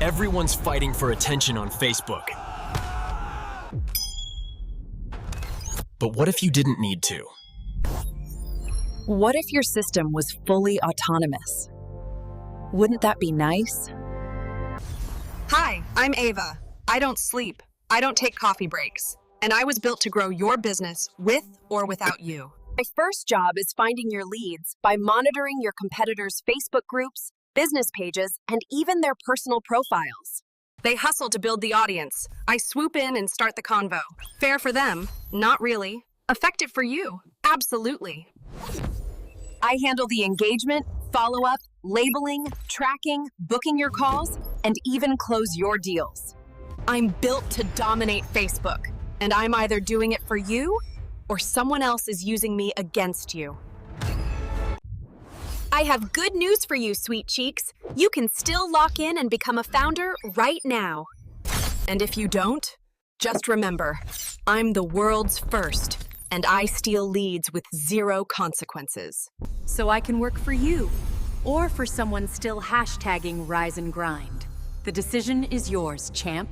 Everyone's fighting for attention on Facebook. But what if you didn't need to? What if your system was fully autonomous? Wouldn't that be nice? Hi, I'm Ava. I don't sleep. I don't take coffee breaks. And I was built to grow your business with or without you. My first job is finding your leads by monitoring your competitors' Facebook groups, business pages, and even their personal profiles. They hustle to build the audience. I swoop in and start the convo. Fair for them. Not really. Effective for you. Absolutely. I handle the engagement, follow-up, labeling, tracking, booking your calls, and even close your deals. I'm built to dominate Facebook, and I'm either doing it for you or someone else is using me against you. I have good news for you, sweet cheeks. You can still lock in and become a founder right now. And if you don't, just remember, I'm the world's first, and I steal leads with zero consequences. So I can work for you, or for someone still hashtagging Rise and Grind. The decision is yours, champ.